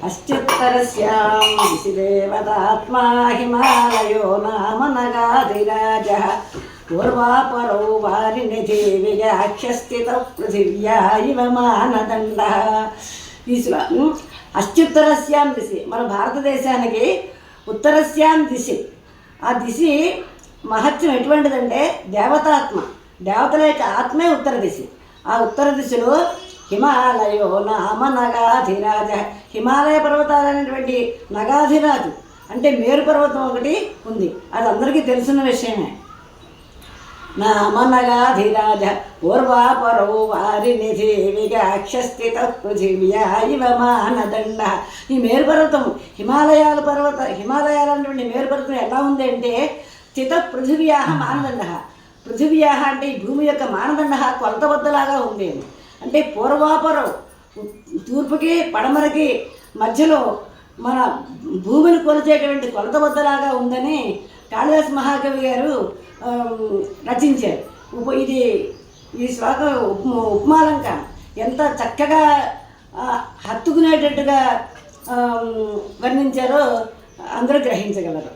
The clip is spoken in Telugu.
అశ్చిత్తరస్యాం దిశి దేవతాత్మా హిమాలయో నామ నగాధిరాజః పూర్వాపరో వారినిధి విగాక్షస్థిత పృథివ్యా ఇవ మానదండః. ఈ అత్యుత్తరస్యాం దిశి మన భారతదేశానికి ఉత్తరస్యాం దిశి. ఆ దిశి మహత్యం ఎటువంటిదంటే దేవతాత్మ, దేవతల యొక్క ఆత్మే ఉత్తర దిశి. ఆ ఉత్తర దిశలో హిమాలయో నామ నగాధిరాజ, హిమాలయ పర్వతాలు అనేటువంటి నగాధిరాజు అంటే మేరు పర్వతం ఒకటి ఉంది. అది అందరికీ తెలిసిన విషయమే. నామ నగాధిరాజ పూర్వాపరో వారినిధి విగాక్షస్థిత పృథివ్యా ఇవ మానదండ. ఈ మేరు పర్వతం హిమాలయాలు అనేటువంటి మేరు పర్వతం ఎలా ఉంది అంటే స్థిత పృథివ్యా మానదండ. పృథివ్యా అంటే ఈ భూమి యొక్క మానదండ కొలతబద్దలాగా ఉంది. అంటే పూర్వాపరం తూర్పుకి పడమరకి మధ్యలో మన భూమిని కొలిచేటువంటి కొలతబద్దలాగా ఉందని కాళిదాస మహాకవి గారు రచించారు. ఈ శ్లోకం ఉపమాలంకారం ఎంత చక్కగా హత్తుకునేటట్టుగా వర్ణించారో అందరూ గ్రహించగలరు.